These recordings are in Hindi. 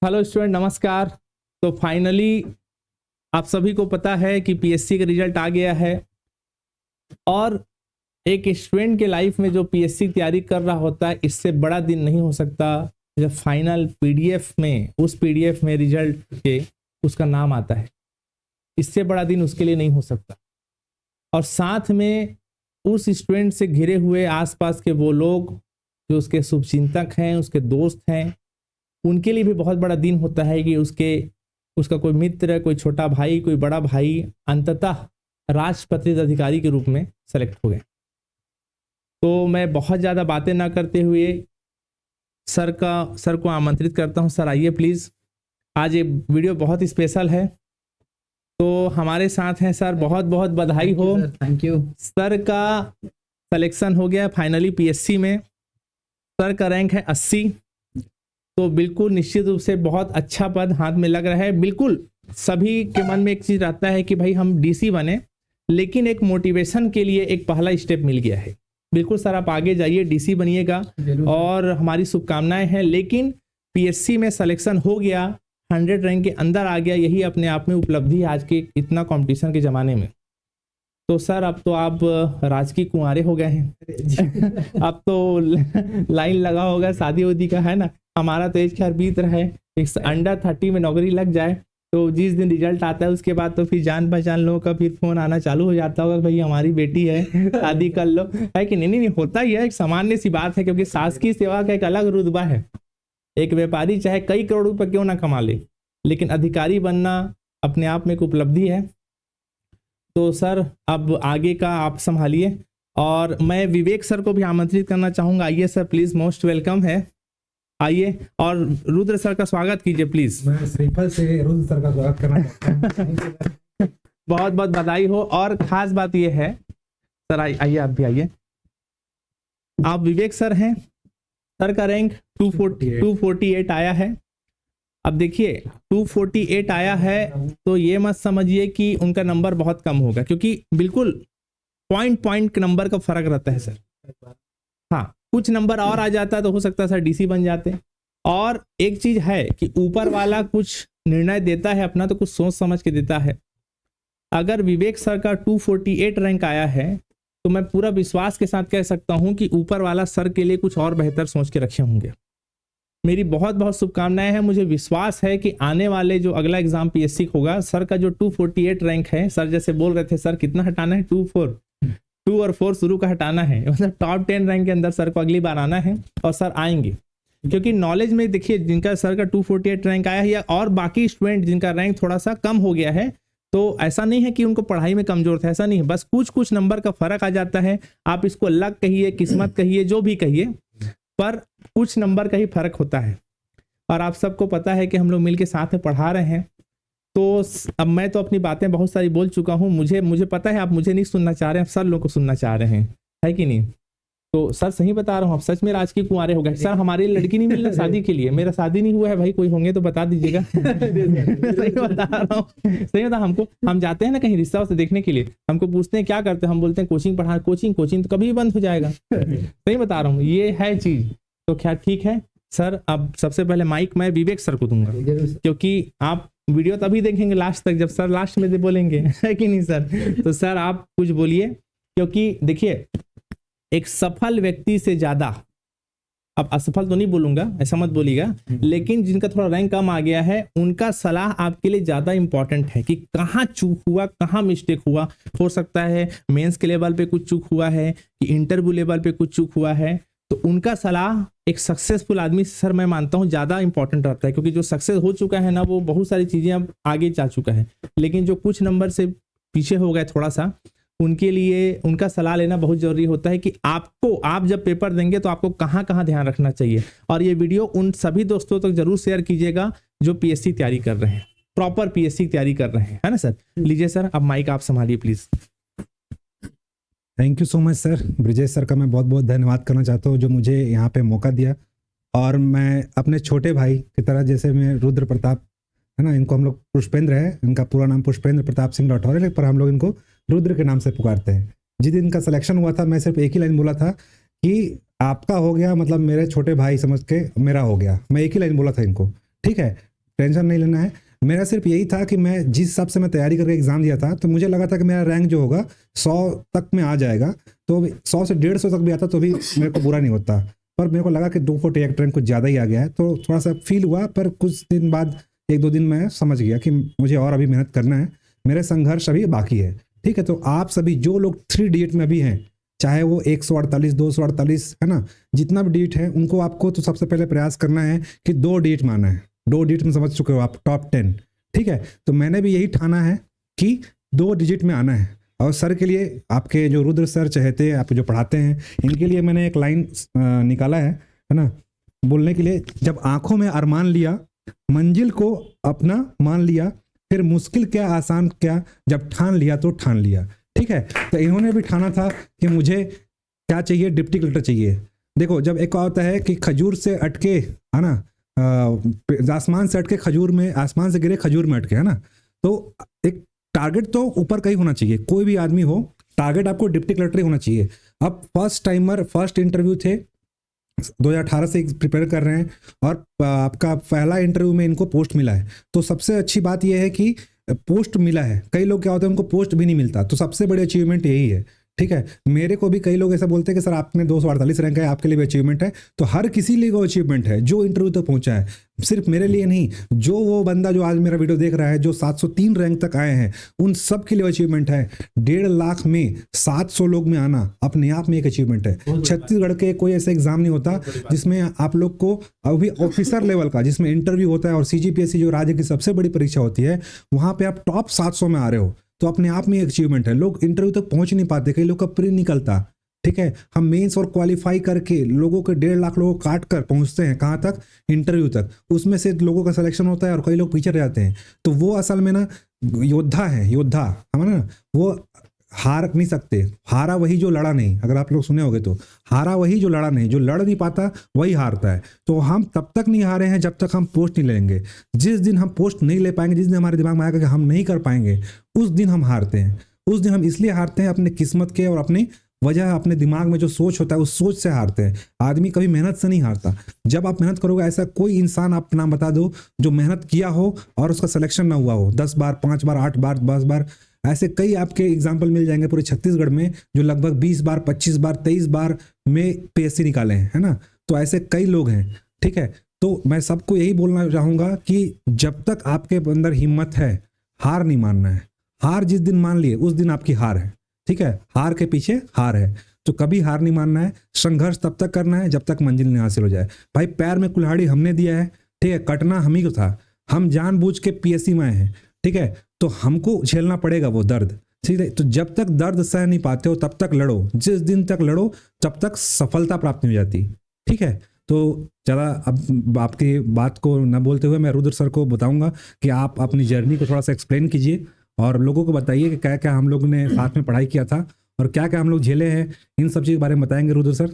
हेलो स्टूडेंट, नमस्कार। तो फाइनली आप सभी को पता है कि पीएससी का रिजल्ट आ गया है और एक स्टूडेंट के लाइफ में जो पीएससी की तैयारी कर रहा होता है, इससे बड़ा दिन नहीं हो सकता जब फाइनल पीडीएफ में, उस पीडीएफ में रिजल्ट के उसका नाम आता है। इससे बड़ा दिन उसके लिए नहीं हो सकता। और साथ में उस स्टूडेंट से घिरे हुए आसपास के वो लोग जो उसके शुभचिंतक हैं, उसके दोस्त हैं, उनके लिए भी बहुत बड़ा दिन होता है कि उसका कोई मित्र, कोई छोटा भाई, कोई बड़ा भाई अंततः राजपत्रित अधिकारी के रूप में सेलेक्ट हो गए। तो मैं बहुत ज़्यादा बातें ना करते हुए सर को आमंत्रित करता हूं। सर आइए प्लीज़। आज ये वीडियो बहुत स्पेशल है। तो हमारे साथ हैं सर। बहुत बहुत बधाई हो। थैंक यू सर का सिलेक्शन हो गया फाइनली पीएससी में। सर का रैंक है 80। तो बिल्कुल निश्चित रूप से बहुत अच्छा पद हाथ में लग रहा है। बिल्कुल सभी के मन में एक चीज़ रहता है कि भाई हम डीसी बने, लेकिन एक मोटिवेशन के लिए एक पहला स्टेप मिल गया है। बिल्कुल सर, आप आगे जाइए, डीसी बनिएगा और हमारी शुभकामनाएं हैं। लेकिन पीएससी में सिलेक्शन हो गया, 100 रैंक के अंदर आ गया, यही अपने आप में उपलब्धि आज के इतना कंपटीशन के ज़माने में। तो सर अब तो आप राजकीय कुंवारे हो गए हैं। अब तो लाइन लगा होगा शादी उदी का, है ना। हमारा तो एज खैर बीत रहा है। अंडर 30 में नौकरी लग जाए तो जिस दिन रिजल्ट आता है उसके बाद तो फिर जान पहचान लोगों का फिर फोन आना चालू हो जाता होगा, भाई हमारी बेटी है, शादी कर लो, है कि नहीं। नहीं होता ही है, एक सामान्य सी बात है, क्योंकि शासकीय सेवा का एक अलग रुतबा है। एक व्यापारी चाहे कई करोड़ रुपए क्यों ना कमा ले, लेकिन अधिकारी बनना अपने आप में एक उपलब्धि है। तो सर अब आगे का आप संभालिए। और मैं विवेक सर को भी आमंत्रित करना चाहूँगा। आइए सर प्लीज़, मोस्ट वेलकम है। आइए और रुद्र सर का स्वागत कीजिए प्लीज। मैं श्रीफल से रुद्र सर का स्वागत करना चाहता हूं। बहुत बहुत बधाई हो। और खास बात यह है सर, आइए आप भी आइए। आप विवेक सर हैं। सर का रैंक 248 आया है। अब देखिए 248 आया है तो ये मत समझिए कि उनका नंबर बहुत कम होगा, क्योंकि बिल्कुल पॉइंट नंबर का फर्क रहता है सर। हाँ, कुछ नंबर और आ जाता तो हो सकता है सर डीसी बन जाते। और एक चीज है कि ऊपर वाला कुछ निर्णय देता है अपना, तो कुछ सोच समझ के देता है। अगर विवेक सर का 248 रैंक आया है तो मैं पूरा विश्वास के साथ कह सकता हूं कि ऊपर वाला सर के लिए कुछ और बेहतर सोच के रखे होंगे। मेरी बहुत बहुत शुभकामनाएं हैं। मुझे विश्वास है कि आने वाले जो अगला एग्जाम पीएससी होगा, सर का जो 248 रैंक है, सर जैसे बोल रहे थे सर कितना हटाना है, 2 और 4 शुरू का हटाना है, मतलब टॉप 10 रैंक के अंदर सर को अगली बार आना है। और सर आएंगे, क्योंकि नॉलेज में देखिए जिनका सर का 248 रैंक आया है या और बाकी स्टूडेंट जिनका रैंक थोड़ा सा कम हो गया है, तो ऐसा नहीं है कि उनको पढ़ाई में कमजोर था, ऐसा नहीं है। बस कुछ नंबर का फर्क आ जाता है। आप इसको लक कहिए, किस्मत कहिए, जो भी कहिए, पर कुछ नंबर का ही फर्क होता है। और आप सबको पता है कि हम लोग मिलकर साथ में पढ़ा रहे हैं। तो अब मैं तो अपनी बातें बहुत सारी बोल चुका हूँ। मुझे पता है आप मुझे नहीं सुनना चाह रहे हैं, सर लोग को सुनना चाह रहे हैं, है कि नहीं। तो सर सही बता रहा हूँ, आप सच में राजकीय कुंवारे हो गए। सर हमारे लड़की नहीं मिल रहा शादी के लिए, मेरा शादी नहीं हुआ है भाई, कोई होंगे तो बता दीजिएगा। सही बता रहा हूँ, सही बता। हम जाते हैं ना कहीं रिश्ता से देखने के लिए, हमको पूछते हैं क्या करते हैं, हम बोलते हैं कोचिंग पढ़ा। कोचिंग तो कभी भी बंद हो जाएगा। सही बता रहा हूँ, ये है चीज। तो क्या ठीक है सर, अब सबसे पहले माइक मैं विवेक सर को दूंगा, क्योंकि आप वीडियो तभी देखेंगे लास्ट तक जब सर लास्ट में बोलेंगे, है कि नहीं सर। तो सर आप कुछ बोलिए, क्योंकि देखिए एक सफल व्यक्ति से ज्यादा, अब असफल तो नहीं बोलूंगा, ऐसा मत बोलिएगा, लेकिन जिनका थोड़ा रैंक कम आ गया है उनका सलाह आपके लिए ज्यादा इंपॉर्टेंट है कि कहाँ चूक हुआ, कहाँ मिस्टेक हुआ। हो सकता है मेंस के लेवल पे कुछ चूक हुआ है कि इंटरव्यू लेवल पे कुछ चूक हुआ है, तो उनका सलाह एक सक्सेसफुल आदमी से सर मैं मानता हूँ ज़्यादा इंपॉर्टेंट रहता है। क्योंकि जो सक्सेस हो चुका है ना, वो बहुत सारी चीज़ें अब आगे जा चुका है, लेकिन जो कुछ नंबर से पीछे हो गए थोड़ा सा, उनके लिए उनका सलाह लेना बहुत ज़रूरी होता है कि आप जब पेपर देंगे तो आपको कहाँ कहाँ ध्यान रखना चाहिए। और ये वीडियो उन सभी दोस्तों तक जरूर शेयर कीजिएगा जो पीएससी तैयारी कर रहे हैं, प्रॉपर पीएससी तैयारी कर रहे हैं, है ना सर। लीजिए सर, अब माइक आप संभालिए please. Thank you so much sir. Brijesh sir का मैं बहुत बहुत धन्यवाद करना चाहता हूँ जो मुझे यहाँ पे मौका दिया। और मैं अपने छोटे भाई की तरह, जैसे मैं रुद्र प्रताप है ना, इनको हम लोग पुष्पेंद्र है, इनका पूरा नाम पुष्पेंद्र प्रताप सिंह राठौर है, पर हम लोग इनको रुद्र के नाम से पुकारते हैं। जिस दिन इनका सिलेक्शन हुआ था, मैं सिर्फ एक ही लाइन बोला था कि आपका हो गया, मतलब मेरे छोटे भाई समझ के मेरा हो गया। मैं एक ही लाइन बोला था इनको, ठीक है। टेंशन नहीं लेना है। मेरा सिर्फ यही था कि मैं जिस हिसाब से मैं तैयारी करके एग्ज़ाम दिया था, तो मुझे लगा था कि मेरा रैंक जो होगा 100 तक में आ जाएगा, तो 100 से 150 तक भी आता तो भी मेरे को बुरा नहीं होता। पर मेरे को लगा कि 248 रैंक कुछ ज़्यादा ही आ गया है, तो थोड़ा सा फील हुआ। पर कुछ दिन बाद, 1-2 दिन में समझ गया कि मुझे और अभी मेहनत करना है, मेरे संघर्ष अभी बाकी है। ठीक है, तो आप सभी जो लोग 3 डिजिट में अभी हैं, चाहे वो 148, 248 है ना, जितना भी डिजिट है, उनको आपको तो सबसे पहले प्रयास करना है कि 2 डिजिट में आना है। 2 डिजिट में समझ चुके हो आप, टॉप 10। ठीक है, तो मैंने भी यही ठाना है कि 2 डिजिट में आना है। और सर के लिए, आपके जो रुद्र सर चहेते आप जो पढ़ाते हैं, इनके लिए मैंने एक लाइन निकाला है ना, बोलने के लिए। जब आंखों में अरमान लिया, मंजिल को अपना मान लिया, फिर मुश्किल क्या आसान क्या, जब ठान लिया तो ठान लिया। ठीक है, तो इन्होंने भी ठाना था कि मुझे क्या चाहिए, डिप्टी कलेक्टर चाहिए। देखो, जब एक होता है कि खजूर से अटके, है ना, आसमान से अटके खजूर में, आसमान से गिरे खजूर में अटके, है ना, तो एक टारगेट तो ऊपर का ही होना चाहिए। कोई भी आदमी हो, टारगेट आपको डिप्टी कलेक्टर ही होना चाहिए। अब फर्स्ट टाइमर, फर्स्ट इंटरव्यू थे, 2018 से प्रिपेयर कर रहे हैं, और आपका पहला इंटरव्यू में इनको पोस्ट मिला है। तो सबसे अच्छी बात यह है कि पोस्ट मिला है। कई लोग क्या होता है, उनको पोस्ट भी नहीं मिलता, तो सबसे बड़ी अचीवमेंट यही है। ठीक है, मेरे को भी कई लोग ऐसा बोलते हैं कि सर आपने 248 रैंक है, आपके लिए भी अचीवमेंट है। तो हर किसी लिए वो अचीवमेंट है जो इंटरव्यू तक पहुंचा है, सिर्फ मेरे लिए नहीं। जो वो बंदा जो आज मेरा वीडियो देख रहा है, जो 703 रैंक तक आए हैं, उन सब के लिए अचीवमेंट है। 1.5 लाख में 700 लोग में आना अपने आप में एक अचीवमेंट है। छत्तीसगढ़ के कोई ऐसा एग्जाम नहीं होता जिसमें आप लोग को अभी ऑफिसर लेवल का, जिसमें इंटरव्यू होता है, और CGPSC जो राज्य की सबसे बड़ी परीक्षा होती है, वहां पे आप टॉप 700 में आ रहे हो, तो अपने आप में एक अचीवमेंट है। लोग इंटरव्यू तक पहुंच नहीं पाते, कई लोग का प्री निकलता। ठीक है, हम मेंस और क्वालिफाई करके लोगों के 1.5 लाख लोगों को काट कर पहुंचते हैं कहाँ तक, इंटरव्यू तक। उसमें से लोगों का सिलेक्शन होता है और कई लोग पीछे रह जाते हैं। तो वो असल में ना योद्धा है, योद्धा हमारा ना, वो हार नहीं सकते। हारा वही जो लड़ा नहीं, अगर आप लोग सुने होंगे तो, हारा वही जो लड़ा नहीं, जो लड़ नहीं पाता वही हारता है। तो हम तब तक नहीं हारे हैं जब तक हम पोस्ट नहीं लेंगे। जिस दिन हम पोस्ट नहीं ले पाएंगे, जिस दिन हमारे दिमाग में आएगा कि हम नहीं कर पाएंगे, उस दिन हम हारते हैं। उस दिन हम इसलिए हारते हैं अपने किस्मत के और अपनी वजह, अपने दिमाग में जो सोच होता है उस सोच से हारते हैं। आदमी कभी मेहनत से नहीं हारता। जब आप मेहनत करोगे, ऐसा कोई इंसान आप नाम बता दो जो मेहनत किया हो और उसका सिलेक्शन ना हुआ हो, 10 बार, 5 बार, 8 बार, 10 बार, ऐसे कई आपके एग्जाम्पल मिल जाएंगे पूरे छत्तीसगढ़ में, जो लगभग 20 बार, 25 बार, 23 बार में PSC निकाले हैं, है ना। तो ऐसे कई लोग हैं। ठीक है, तो मैं सबको यही बोलना चाहूँगा कि जब तक आपके अंदर हिम्मत है, हार नहीं मानना है। हार जिस दिन मान लिए, उस दिन आपकी हार है। ठीक है, हार के पीछे हार है, तो कभी हार नहीं मानना है। संघर्ष तब तक करना है जब तक मंजिल नहीं हासिल हो जाए। भाई, पैर में कुल्हाड़ी हमने दिया है, ठीक है, कटना हम ही को था। हम जानबूझ के PSC में आए हैं, ठीक है, तो हमको झेलना पड़ेगा वो दर्द। ठीक है, तो जब तक दर्द सह नहीं पाते हो तब तक लड़ो। जिस दिन तक लड़ो तब तक सफलता प्राप्त नहीं हो जाती। ठीक है, तो ज़्यादा अब आपकी बात को न बोलते हुए मैं रुद्र सर को बताऊंगा कि आप अपनी जर्नी को थोड़ा सा एक्सप्लेन कीजिए और लोगों को बताइए कि क्या क्या हम लोग ने साथ में पढ़ाई किया था और क्या क्या हम लोग झेले हैं। इन सब चीज़ के बारे में बताएंगे Rudra sir.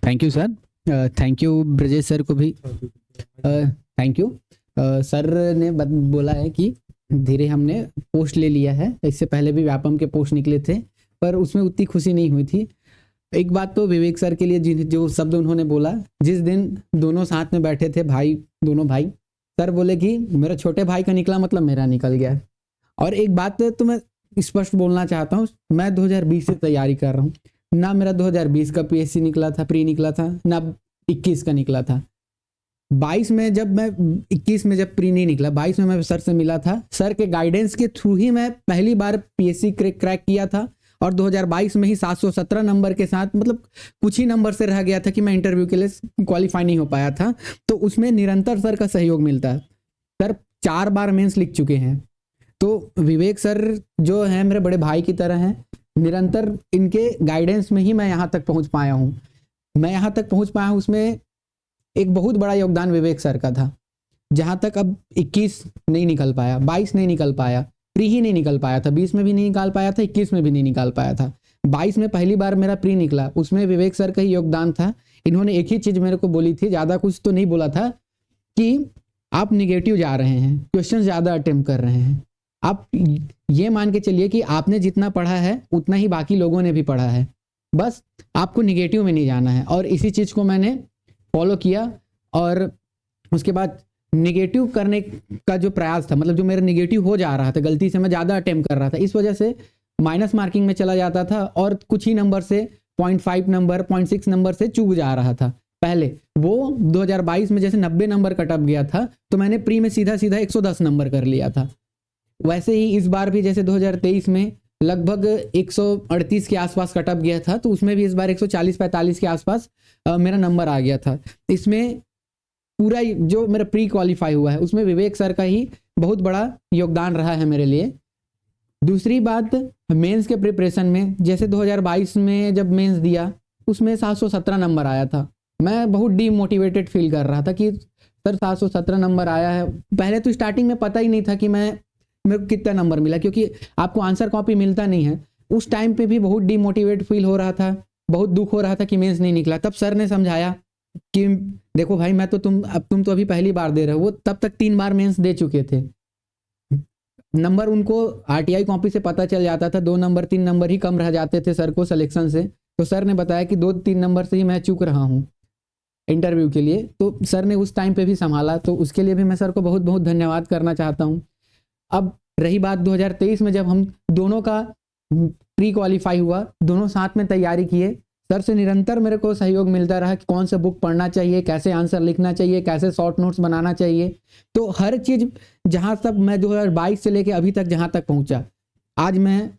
Thank you sir, thank you Brajesh sir को भी थैंक यू। सर ने बोला है कि धीरे हमने पोस्ट ले लिया है। इससे पहले भी व्यापम के पोस्ट निकले थे पर उसमें उतनी खुशी नहीं हुई थी। एक बात तो विवेक सर के लिए जो शब्द उन्होंने बोला, जिस दिन दोनों साथ में बैठे थे, भाई, दोनों भाई, सर बोले कि मेरा छोटे भाई का निकला मतलब मेरा निकल गया। और एक बात तो मैं स्पष्ट बोलना चाहता हूँ, मैं 2020 से तैयारी कर रहा हूँ। ना मेरा 2020 का PSC निकला था, प्री निकला था, ना 21 का निकला था। 22 में जब मैं 21 में जब प्री नहीं निकला, 22 में मैं सर से मिला था। सर के गाइडेंस के थ्रू ही मैं पहली बार PSC क्रैक किया था और 2022 में ही 717 नंबर के साथ, मतलब कुछ ही नंबर से रह गया था कि मैं इंटरव्यू के लिए क्वालिफाई नहीं हो पाया था। तो उसमें निरंतर सर का सहयोग मिलता है। सर 4 बार मेंस लिख चुके हैं। तो विवेक सर जो है मेरे बड़े भाई की तरह हैं। निरंतर इनके गाइडेंस में ही मैं यहाँ तक पहुँच पाया हूँ। मैं यहाँ तक पहुँच पाया हूँ, उसमें एक बहुत बड़ा योगदान विवेक सर का था। जहाँ तक अब 21 नहीं निकल पाया, 22 नहीं निकल पाया, प्री ही नहीं निकल पाया था, 20 में भी नहीं निकाल पाया था, 21 में भी नहीं निकाल पाया था। 22 में पहली बार मेरा प्री निकला, उसमें विवेक सर का ही योगदान था। इन्होंने एक ही चीज़ मेरे को बोली थी, ज़्यादा कुछ तो नहीं बोला था, कि आप निगेटिव जा रहे हैं, क्वेश्चन ज़्यादा अटेम्प्ट कर रहे हैं। आप ये मान के चलिए कि आपने जितना पढ़ा है उतना ही बाकी लोगों ने भी पढ़ा है, बस आपको निगेटिव में नहीं जाना है। और इसी चीज़ को मैंने फॉलो किया और उसके बाद निगेटिव करने का जो प्रयास था, मतलब जो मेरा निगेटिव हो जा रहा था, गलती से मैं ज़्यादा अटेम्प्ट कर रहा था, इस वजह से माइनस मार्किंग में चला जाता था और कुछ ही नंबर से 0.5 नंबर 0.6 नंबर से चूक जा रहा था। पहले वो 2022 में जैसे 90 नंबर कटअप गया था तो मैंने प्री में सीधा 110 नंबर कर लिया था। वैसे ही इस बार भी जैसे 2023 में लगभग 138 के आसपास कटअप गया था, तो उसमें भी इस बार 140-45 के आसपास मेरा नंबर आ गया था। इसमें पूरा जो मेरा प्री क्वालिफाई हुआ है उसमें विवेक सर का ही बहुत बड़ा योगदान रहा है मेरे लिए। दूसरी बात, मेंस के प्रिपरेशन में जैसे 2022 में जब मेंस दिया उसमें 717 नंबर आया था। मैं बहुत डीमोटिवेटेड फील कर रहा था कि सर 717 नंबर आया है। पहले तो स्टार्टिंग में पता ही नहीं था कि मेरे को कितना नंबर मिला, क्योंकि आपको आंसर कॉपी मिलता नहीं है। उस टाइम पे भी बहुत डीमोटिवेट फील हो रहा था, बहुत दुख हो रहा था कि मेंस नहीं निकला। तब सर ने समझाया कि देखो भाई, मैं तो तुम तो अभी पहली बार दे रहे हो, वो तब तक 3 बार मेंस दे चुके थे। नंबर उनको आरटीआई कॉपी से पता चल जाता था, 2 नंबर 3 नंबर ही कम रह जाते थे सर को सिलेक्शन से। तो सर ने बताया कि 2-3 नंबर से ही मैं चूक रहा हूँ इंटरव्यू के लिए। तो सर ने उस टाइम पे भी संभाला, तो उसके लिए भी मैं सर को बहुत बहुत धन्यवाद करना चाहता हूँ। अब रही बात 2023 में, जब हम दोनों का प्री क्वालिफाई हुआ, दोनों साथ में तैयारी किए, सर से निरंतर मेरे को सहयोग मिलता रहा कि कौन सा बुक पढ़ना चाहिए, कैसे आंसर लिखना चाहिए, कैसे शॉर्ट नोट्स बनाना चाहिए। तो हर चीज़ जहाँ तक मैं 2022 से लेके अभी तक जहाँ तक पहुँचा, आज मैं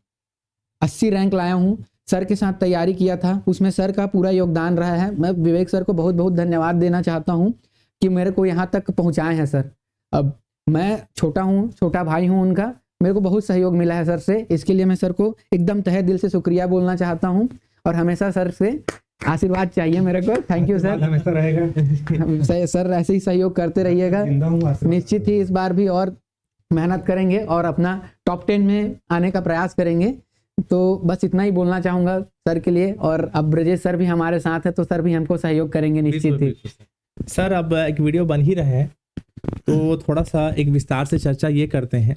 80 रैंक लाया हूँ। सर के साथ तैयारी किया था, उसमें सर का पूरा योगदान रहा है। मैं विवेक सर को बहुत बहुत धन्यवाद देना चाहता हूँ कि मेरे को यहाँ तक पहुँचाए हैं सर। अब मैं छोटा हूँ, छोटा भाई हूँ उनका, मेरे को बहुत सहयोग मिला है सर से। इसके लिए मैं सर को एकदम तहे दिल से शुक्रिया बोलना चाहता हूँ और हमेशा सर से आशीर्वाद चाहिए मेरे को। थैंक यू सर, हमेशा रहेगा। सर ऐसे ही सहयोग करते रहिएगा। निश्चित ही इस बार भी और मेहनत करेंगे और अपना टॉप 10 में आने का प्रयास करेंगे। तो बस इतना ही बोलना चाहूँगा सर के लिए। और अब ब्रजेश सर भी हमारे साथ है, तो सर भी हमको सहयोग करेंगे निश्चित ही। सर अब एक वीडियो बन ही रहे हैं, तो थोड़ा सा एक विस्तार से चर्चा ये करते हैं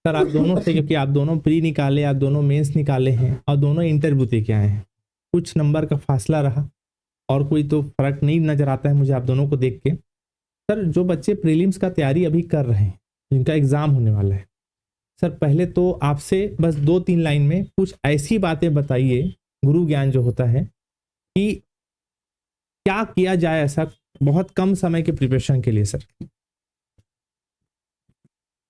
सर आप दोनों से, क्योंकि आप दोनों प्री निकाले, आप दोनों मेंस निकाले हैं और दोनों इंटरव्यू दे के आए हैं। कुछ नंबर का फासला रहा और कोई तो फर्क नहीं नजर आता है मुझे आप दोनों को देख के। सर जो बच्चे प्रीलिम्स का तैयारी अभी कर रहे हैं, जिनका एग्जाम होने वाला है, सर पहले तो आपसे बस 2-3 लाइन में कुछ ऐसी बातें बताइए, गुरु ज्ञान जो होता है, कि क्या किया जाए ऐसा बहुत कम समय के प्रिपरेशन के लिए। सर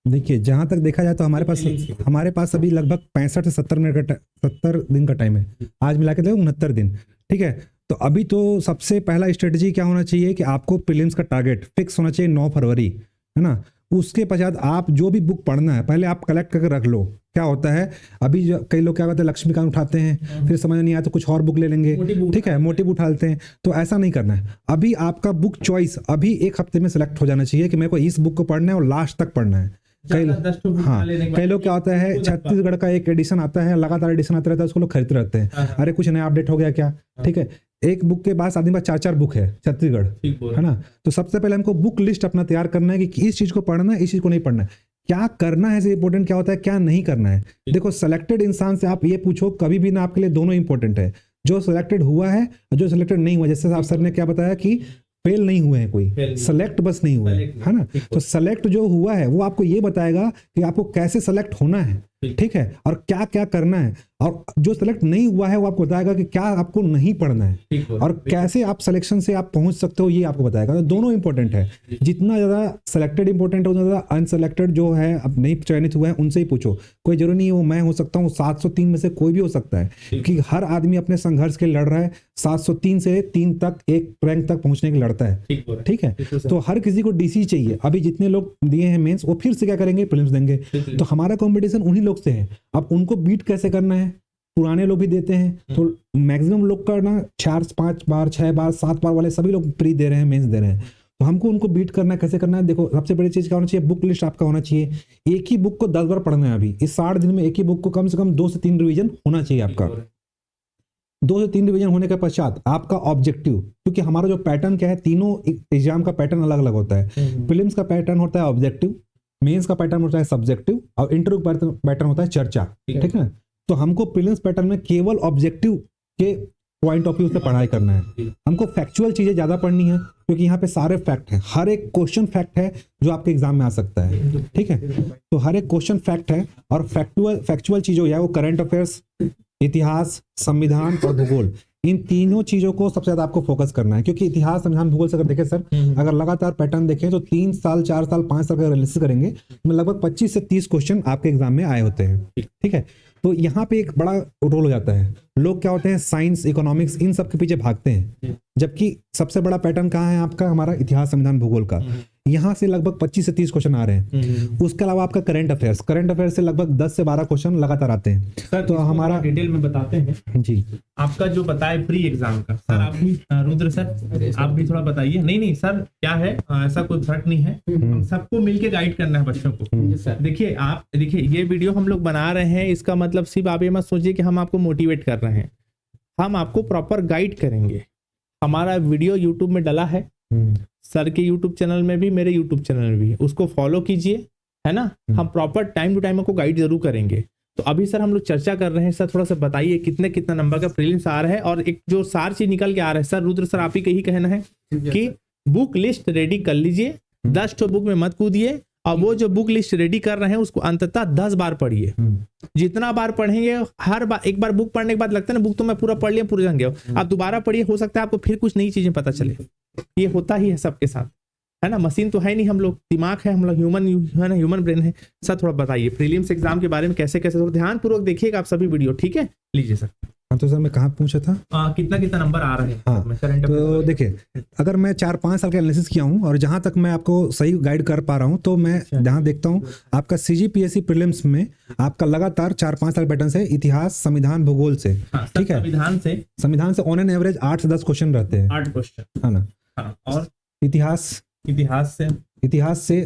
देखिए, जहाँ तक देखा जाए तो हमारे पास अभी लगभग 65 से 70 दिन का टाइम है। आज मिला के 69 दिन, ठीक है। तो अभी तो सबसे पहला स्ट्रेटजी क्या होना चाहिए कि आपको प्रीलिम्स का टारगेट फिक्स होना चाहिए 9 फरवरी, है ना। उसके पश्चात आप जो भी बुक पढ़ना है पहले आप कलेक्ट करके रख लो। क्या होता है अभी कई लोग क्या करते हैं, लक्ष्मीकांत उठाते हैं, फिर समझ नहीं आया तो कुछ और बुक ले लेंगे, ठीक है, मोटिव उठाते हैं। तो ऐसा नहीं करना है। अभी आपका बुक चॉइस अभी 1 हफ्ते में सिलेक्ट हो जाना चाहिए कि मेरे को इस बुक को पढ़ना है और लास्ट तक पढ़ना है। कई लोग क्या होता है, छत्तीसगढ़ का एक एडिशन आता है, लगातार एडिशन आता रहता है, उसको लोग खरीदते रहते हैं। अरे कुछ नया अपडेट हो गया क्या, ठीक है। एक बुक के बाद आदमी पास 4-4 बुक है छत्तीसगढ़, है ना। तो सबसे पहले हमको बुक लिस्ट अपना तैयार करना है कि इस चीज को पढ़ना है, इस चीज को नहीं पढ़ना है, क्या करना है। इंपॉर्टेंट क्या होता है, क्या नहीं करना है। देखो, सेलेक्टेड इंसान से आप ये पूछो कभी भी ना, आपके लिए दोनों इंपॉर्टेंट है। जो सिलेक्टेड हुआ है और जो सिलेक्टेड नहीं हुआ। जैसे आप सर ने क्या बताया कि फेल नहीं हुए हैं, कोई सेलेक्ट बस नहीं हुए, है ना। तो सेलेक्ट जो हुआ है वो आपको ये बताएगा कि आपको कैसे सेलेक्ट होना है, ठीक है, और क्या क्या करना है। और जो सेलेक्ट नहीं हुआ है वो आपको बताएगा कि क्या आपको नहीं पढ़ना है और कैसे आप सिलेक्शन से आप पहुंच सकते हो, ये आपको बताएगा। तो दोनों इंपॉर्टेंट है। जितना ज्यादा सिलेक्टेड इंपॉर्टेंट है, उतना ज्यादा अनसेलेक्टेड जो है, अब नहीं चयनित हुआ है, उनसे ही पूछो। कोई जरूरी नहीं है वो मैं हो सकता हूँ, 703 में से कोई भी हो सकता है, क्योंकि हर आदमी अपने संघर्ष के लड़ रहा है। 703 से 3 तक, एक रैंक तक पहुंचने के लड़ता है, ठीक है। तो हर किसी को डीसी चाहिए। अभी जितने लोग दिए हैं मेंस, वो फिर से क्या करेंगे, प्रीलिम्स देंगे। तो हमारा कंपटीशन उन्हीं लोग से है। अब उनको बीट कैसे करना है, पुराने लोग भी देते हैं, तो मैक्सिमम लोग का ना 4-5 बार 6 बार 7 बार वाले सभी लोग प्री दे रहे हैं, मेंस दे रहे हैं। तो हमको उनको बीट करना है, कैसे करना है। देखो, सबसे बड़ी चीज क्या होना चाहिए, बुक लिस्ट आपका होना चाहिए। एक ही बुक को 10 बार पढ़ना है। अभी इस 60 दिन में एक ही बुक को कम से कम 2 से 3 रिवीजन होना चाहिए आपका। 2 से 3 रिवीजन होने के पश्चात आपका ऑब्जेक्टिव, क्योंकि हमारा जो पैटर्न क्या है, तीनों एग्जाम का पैटर्न अलग अलग होता है। प्रीलिम्स का पैटर्न होता है ऑब्जेक्टिव, मेंस का पैटर्न होता है सब्जेक्टिव, और इंटरव्यू पैटर्न होता है चर्चा, ठीक है। तो हमको प्रीलिम्स पैटर्न में केवल ऑब्जेक्टिव के पॉइंट ऑफ व्यू से पढ़ाई करना है। हमको फैक्चुअल चीजें ज्यादा पढ़नी है क्योंकि यहाँ पे सारे फैक्ट हैं, हर एक क्वेश्चन फैक्ट है जो आपके एग्जाम में आ सकता है, ठीक है। तो हर एक क्वेश्चन फैक्ट है और फैक्चुअल चीज जो है वो करंट अफेयर्स, इतिहास, संविधान और भूगोल, इन तीनों चीजों को सबसे ज्यादा आपको फोकस करना है। क्योंकि इतिहास, संविधान, भूगोल से अगर देखें सर, अगर लगातार पैटर्न देखें तो 3 साल, 4 साल, 5 साल का एनालिसिस करेंगे तो लगभग 25 से 30 क्वेश्चन आपके एग्जाम में आए होते हैं, ठीक है। तो यहाँ पे एक बड़ा रोल हो जाता है। लोग क्या होते हैं, साइंस, इकोनॉमिक्स, इन सब के पीछे भागते हैं, जबकि सबसे बड़ा पैटर्न कहाँ है आपका, हमारा इतिहास, संविधान, भूगोल का। यहाँ से लगभग 25 से 30 क्वेश्चन आ रहे हैं। उसके अलावा आपका करंट अफेयर्स से लगभग 10 से 12 क्वेश्चन लगातार आते हैं। सर तो हमारा डिटेल में बताते हैं जी। आपका जो बताए प्री एग्जाम का, सर आप भी रुद्र सर आप भी थोड़ा बताइए। नहीं सर, क्या है, ऐसा कोई फर्क नहीं है, हम सबको मिलके गाइड करना है बच्चों को। देखिए आप देखिए, ये वीडियो हम लोग बना रहे हैं, इसका मतलब सिर्फ आप ये मत सोचिए कि हम आपको मोटिवेट कर रहे हैं, हम आपको प्रॉपर गाइड करेंगे। हमारा वीडियो यूट्यूब में डला है, सर के यूट्यूब चैनल में भी, मेरे यूट्यूब चैनल में भी, उसको फॉलो कीजिए, है ना। हम प्रॉपर टाइम टू टाइम आपको गाइड जरूर करेंगे। तो अभी सर हम लोग चर्चा कर रहे हैं, सर थोड़ा सा बताइए कितना नंबर का प्रीलिम्स आ रहा है और एक जो सार चीज निकल के आ रहा है। सर रुद्र सर आप ही का ही कहना है कि बुक लिस्ट रेडी कर लीजिए, 10 ठो बुक में मत कूदिए, और वो जो बुक लिस्ट रेडी कर रहे हैं उसको अंततः 10 बार पढ़िए। जितना बार पढ़ेंगे, हर बार एक बार बुक पढ़ने के बाद लगता है ना बुक तो मैं पूरा पढ़ लिया, पूरा जान गया, आप दोबारा पढ़िए, हो सकता है आपको फिर कुछ नई चीजें पता चले। ये होता ही है सबके साथ, है ना। मशीन तो है नहीं, हम लोग दिमाग है, हम लोग ह्यूमन ब्रेन है। सर थोड़ा बताइए प्रीलिम्स एग्जाम के बारे में, कैसे थोड़ा ध्यान पूर्वक देखिएगा आप सभी वीडियो, ठीक है। लीजिए सर। हाँ तो सर मैं कहाँ पूछा था, कितना नंबर आ रहे हैं। हाँ तो देखिए, अगर मैं 4-5 साल का एनालिसिस किया हूँ और जहां तक मैं आपको सही गाइड कर पा रहा हूँ, तो मैं जहां देखता हूँ आपका CGPSC प्रीलिम्स में आपका लगातार 4-5 साल पैटर्न से इतिहास, संविधान, भूगोल से, ठीक है, संविधान से ऑन एन एवरेज 8 से 10 क्वेश्चन रहते हैं, 8 क्वेश्चन, है ना। और इतिहास से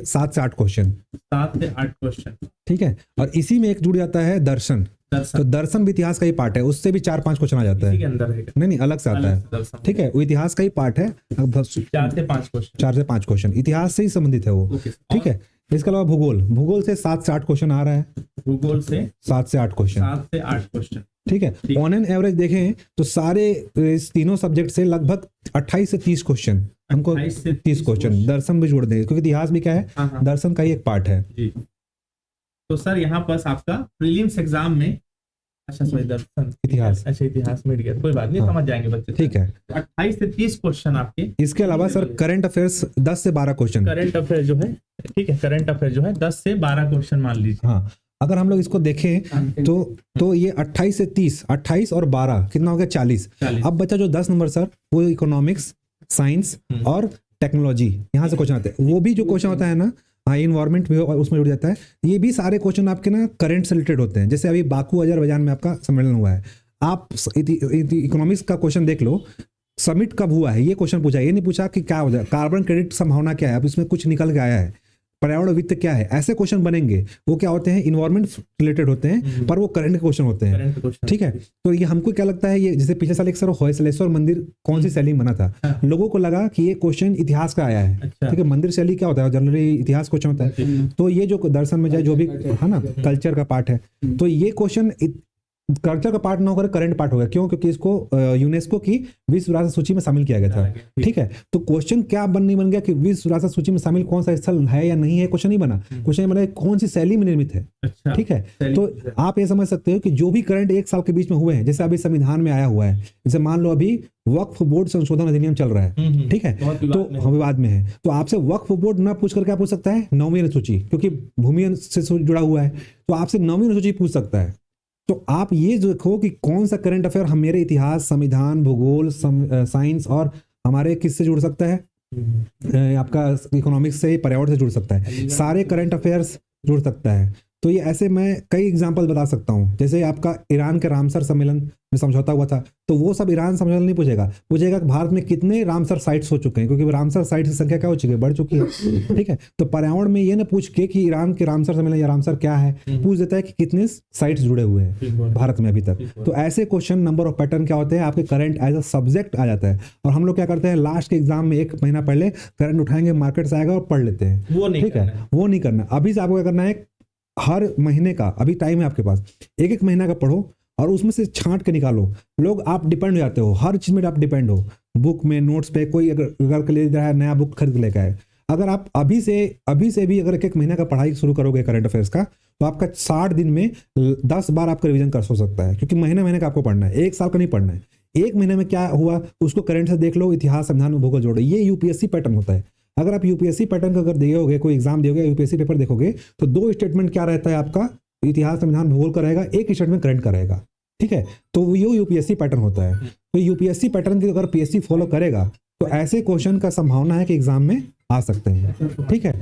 7 से 8 क्वेश्चन, 7 से 8 क्वेश्चन, ठीक है। और इसी में एक जुड़ जाता है दर्शन। तो दर्शन भी इतिहास का ही पार्ट है, उससे भी 4-5 क्वेश्चन आ जाता है, नहीं अलग से आता है, ठीक है। वो इतिहास का ही पार्ट है, 4 से 5 क्वेश्चन इतिहास से ही संबंधित है वो, ठीक है। इसके अलावा भूगोल से 7 से 8 क्वेश्चन आ रहा है, भूगोल से 7 से 8 क्वेश्चन, ठीक है। ऑन एन एवरेज देखें तो सारे इस तीनों सब्जेक्ट से लगभग 28 से 30 क्वेश्चन, हमको 30 क्वेश्चन दर्शन भी जोड़ देंगे, क्योंकि इतिहास भी क्या है, दर्शन का ही एक पार्ट है। तो सर यहाँ पर आपका प्रीलिम्स एग्जाम में, अच्छा सॉरी दर्शन, इतिहास, अच्छा इतिहास मिट गया, कोई बात नहीं, समझ जाएंगे बच्चे, ठीक है। 28 से 30 क्वेश्चन आपके। इसके अलावा सर करंट अफेयर्स 10 से 12 क्वेश्चन, करंट अफेयर जो है, ठीक है, करंट अफेयर जो है 10 से 12 क्वेश्चन मान लीजिए। हाँ, अगर हम लोग इसको देखें तो ये 28 से 30, 28 और 12 कितना हो गया, 40। अब बचा जो 10 नंबर सर, वो इकोनॉमिक्स, साइंस और टेक्नोलॉजी, यहाँ से क्वेश्चन आते हैं। वो भी जो क्वेश्चन होता है ना, हाँ, इन्वायरमेंट भी उसमें जुड़ जाता है। ये भी सारे क्वेश्चन आपके ना करंट से रिलेटेड होते हैं। जैसे अभी बाकू अजरबैजान में आपका सम्मेलन हुआ है, आप इकोनॉमिक्स का क्वेश्चन देख लो, समिट कब हुआ है, ये क्वेश्चन पूछा, ये नहीं पूछा कि क्या हो जाए, कार्बन क्रेडिट संभावना क्या है, अब इसमें कुछ निकल के आया है, पर्यावरण वित्त क्या है, ऐसे क्वेश्चन बनेंगे। वो क्या होते हैं, इन्वायरमेंट रिलेटेड होते हैं, पर वो करंट के क्वेश्चन होते हैं, ठीक है। तो ये हमको क्या लगता है, ये जैसे पिछले साल एक सर होयसलेश्वर मंदिर कौन सी शैली बना था, लोगों को लगा कि ये क्वेश्चन इतिहास का आया है, ठीक है। मंदिर शैली क्या होता है, जनरली इतिहास क्वेश्चन होता है। तो ये जो दर्शन में जाए, जो भी है ना, कल्चर का पार्ट है, तो ये क्वेश्चन कल्चर का पार्ट ना होकर करंट पार्ट हो गया। क्यों? क्योंकि इसको यूनेस्को की विश्व विरासत सूची में शामिल किया गया था, ठीक है। तो क्वेश्चन क्या नहीं बन गया कि विश्व विरासत सूची में शामिल कौन सा स्थल है या नहीं है, क्वेश्चन नहीं बना। क्वेश्चन बना कौन सी शैली में निर्मित है, ठीक है। तो आप ये समझ सकते हो कि जो भी करंट 1 साल के बीच में हुए हैं, जैसे अभी संविधान में आया हुआ है, जैसे मान लो अभी वक्फ बोर्ड संशोधन अधिनियम चल रहा है, ठीक है, तो विवाद में है, तो आपसे वक्फ बोर्ड ना पूछ कर क्या पूछ सकता है, 9वीं अनुसूची, क्योंकि भूमि से जुड़ा हुआ है, तो आपसे 9वीं अनुसूची पूछ सकता है। तो आप ये देखो कि कौन सा करंट अफेयर हम मेरे इतिहास, संविधान, भूगोल, साइंस और हमारे किससे जुड़ सकता है, आपका इकोनॉमिक्स से, पर्यावरण से जुड़ सकता है, सारे करंट अफेयर्स जुड़ सकता है। तो ये ऐसे मैं कई एग्जांपल बता सकता हूँ। जैसे आपका ईरान के रामसर सम्मेलन में समझौता हुआ था, तो वो सब ईरान सम्मेलन नहीं पूछेगा कि भारत में कितने रामसर साइट्स हो चुके हैं, क्योंकि रामसर साइट की संख्या क्या हो चुकी है, बढ़ चुकी है, ठीक है। तो पर्यावरण में ये ना पूछ के कि ईरान के रामसर सम्मेलन या रामसर क्या है, पूछ देता है कि कितने साइट्स जुड़े हुए हैं भारत में अभी तक। तो ऐसे क्वेश्चन, नंबर ऑफ पैटर्न क्या होते हैं, आपके करंट एज अ सब्जेक्ट आ जाता है। और हम लोग क्या करते हैं, लास्ट के एग्जाम में 1 महीना पहले करंट उठाएंगे, मार्केट से आएगा और पढ़ लेते हैं, ठीक है। वो नहीं करना। अभी से आपको क्या करना है, हर महीने का अभी टाइम है आपके पास, 1-1 महीना का पढ़ो और उसमें से छांट के निकालो। लोग आप डिपेंड हो जाते हो, हर चीज में आप डिपेंड हो, बुक में, नोट्स पे, कोई अगर ले रहा है नया बुक खरीद लेकर आए, अगर आप अभी से भी अगर एक महीने का पढ़ाई शुरू करोगे करंट अफेयर्स का, तो आपका 60 दिन में 10 बार आपका रिवीजन कर हो सकता है, क्योंकि महीने का आपको पढ़ना है, एक साल का नहीं पढ़ना है। एक महीने में क्या हुआ उसको करंट से देख लो, इतिहास, संविधान, भूगोल जोड़ो। ये यूपीएससी पैटर्न होता है। अगर आप यूपीएससी पैटर्न का अगर दियोगे, कोई एग्जाम दियोगे, यूपीएससी पेपर देखोगे, तो 2 स्टेटमेंट क्या रहता है आपका, इतिहास, संविधान, भूगोल का रहेगा, एक स्टेटमेंट करंट का रहेगा। ठीक है, तो ये यूपीएससी पैटर्न होता है। तो यूपीएससी पैटर्न की अगर पीएससी फॉलो करेगा तो ऐसे क्वेश्चन का संभावना है कि एग्जाम में आ सकते हैं। ठीक है,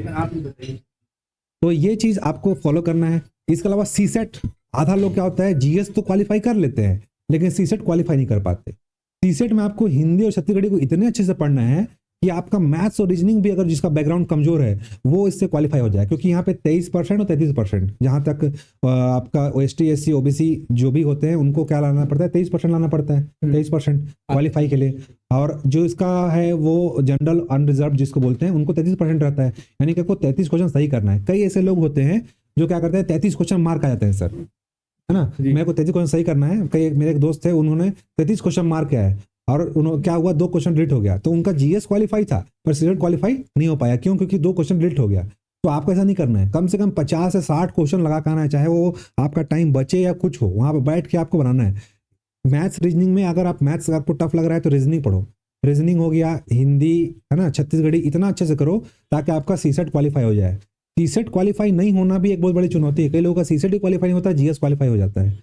तो ये चीज आपको फॉलो करना है। इसके अलावा सीसेट, आधा लोग क्या होता है, जीएस तो क्वालिफाई कर लेते हैं लेकिन सीसेट क्वालिफाई नहीं कर पाते। सीसेट में आपको हिंदी और छत्तीसगढ़ी को इतने अच्छे से पढ़ना है कि आपका मैथ्स और रीजनिंग भी, अगर जिसका बैकग्राउंड कमजोर है, वो इससे क्वालिफाई हो जाए, क्योंकि यहाँ पे 23% और 33%, जहाँ तक आपका एसटी, एससी, ओबीसी जो भी होते हैं उनको क्या लाना पड़ता है, 23% लाना पड़ता है, 23% क्वालिफाई के लिए। और जो इसका है वो जनरल अनरिजर्व जिसको बोलते हैं, उनको 33% रहता है, यानी कि आपको 33 क्वेश्चन सही करना है। कई ऐसे लोग होते हैं जो क्या करते हैं, 33 क्वेश्चन मार्क आ जाते हैं सर, है ना, मेरे को 33 क्वेश्चन सही करना है। कई मेरे एक दोस्त थे, उन्होंने 33 क्वेश्चन मार्क किया है और उन्होंने क्या हुआ, 2 क्वेश्चन डिलीट हो गया। तो उनका जीएस क्वालिफाई था पर सीसेट क्वालिफाई नहीं हो पाया। क्यों? क्योंकि 2 क्वेश्चन डिलीट हो गया। तो आपको ऐसा नहीं करना है, कम से कम 50 से 60 क्वेश्चन लगा कर आना है, चाहे वो आपका टाइम बचे या कुछ हो, वहां पर बैठ के आपको बनाना है। मैथ्स, रीजनिंग में अगर आप मैथ्स आपको टफ लग रहा है तो रीजनिंग पढ़ो, रीजनिंग हो गया, हिंदी, है ना, छत्तीसगढ़ी, इतना अच्छे से करो ताकि आपका सीसेट क्वालिफाई हो जाए। सीसेट क्वालिफाई नहीं होना भी एक बहुत बड़ी चुनौती है। कई लोगों का सीसेट ही क्वालिफाई नहीं होता, जीएस क्वालिफाई हो जाता है।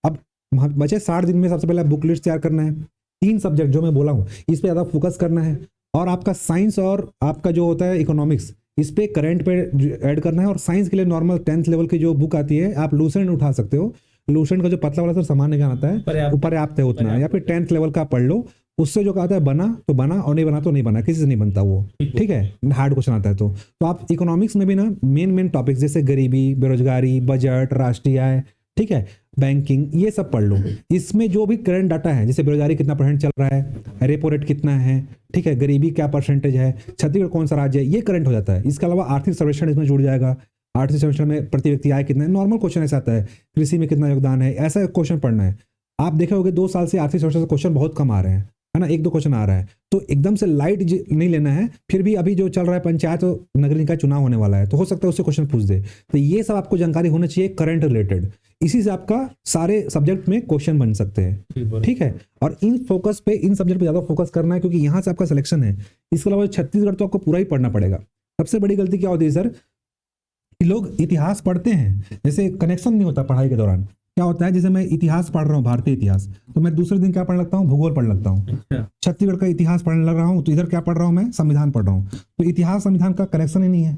अब बचे 60 दिन में सबसे पहले बुक लिस्ट तैयार करना है, 3 सब्जेक्ट जो मैं बोला हूँ इस पे ज़्यादा फोकस करना है, और आपका साइंस और आपका जो होता है इकोनॉमिक्स, इस पे करंट पे ऐड करना है। और साइंस के लिए नॉर्मल 10th लेवल की जो बुक आती है, आप लूसेंट उठा सकते हो, लूसेंट का जो पतला वाला सर सामान्य ज्ञान आता है, पर्याप्त है उतना, या फिर 10th लेवल का पढ़ लो। उससे जो कहता है बना तो बना, और नहीं बना तो नहीं बना, किसी से नहीं बनता वो। ठीक है, हार्ड क्वेश्चन आता है तो आप इकोनॉमिक्स में भी ना मेन टॉपिक्स जैसे गरीबी, बेरोजगारी, बजट, राष्ट्रीय आय, ठीक है, बैंकिंग, ये सब पढ़ लो। इसमें जो भी करंट डाटा है, जैसे बेरोजगारी कितना % चल रहा है, रेपो रेट कितना है, ठीक है, गरीबी क्या % है, छत्तीसगढ़ कौन सा राज्य है, ये करंट हो जाता है। इसके अलावा आर्थिक सर्वेक्षण इसमें जुड़ जाएगा, आर्थिक सर्वेक्षण में प्रति व्यक्ति आय कितना है, नॉर्मल क्वेश्चन ऐसा आता है, कृषि में कितना योगदान है, ऐसा क्वेश्चन पढ़ना है। आप देखे होंगे 2 साल से आर्थिक सर्वेक्षण से क्वेश्चन बहुत कम आ रहे हैं, है ना, 1-2 क्वेश्चन आ रहा है, तो एकदम से लाइट नहीं लेना है। फिर भी अभी जो चल रहा है पंचायत और नगर निकाय चुनाव होने वाला है, तो हो सकता है उससे क्वेश्चन पूछ दे। तो ये सब आपको जानकारी होना चाहिए करंट रिलेटेड, इसी से आपका सारे सब्जेक्ट में क्वेश्चन बन सकते हैं। ठीक है, और इन सब्जेक्ट पे ज्यादा फोकस करना है, क्योंकि यहाँ से आपका सिलेक्शन है। इसके अलावा छत्तीसगढ़ तो आपको पूरा ही पढ़ना पड़ेगा। सबसे बड़ी गलती क्या होती है सर, कि लोग इतिहास पढ़ते हैं, जैसे कनेक्शन नहीं होता पढ़ाई के दौरान। क्या होता है, जैसे मैं इतिहास पढ़ रहा हूँ, भारतीय इतिहास, तो मैं दूसरे दिन क्या पढ़ने लगता हूँ, भूगोल पढ़ने लगता हूँ। छत्तीसगढ़ का इतिहास पढ़ने लग रहा हूँ, तो इधर क्या पढ़ रहा हूँ, मैं संविधान पढ़ रहा हूँ। तो इतिहास संविधान का कनेक्शन ही नहीं है।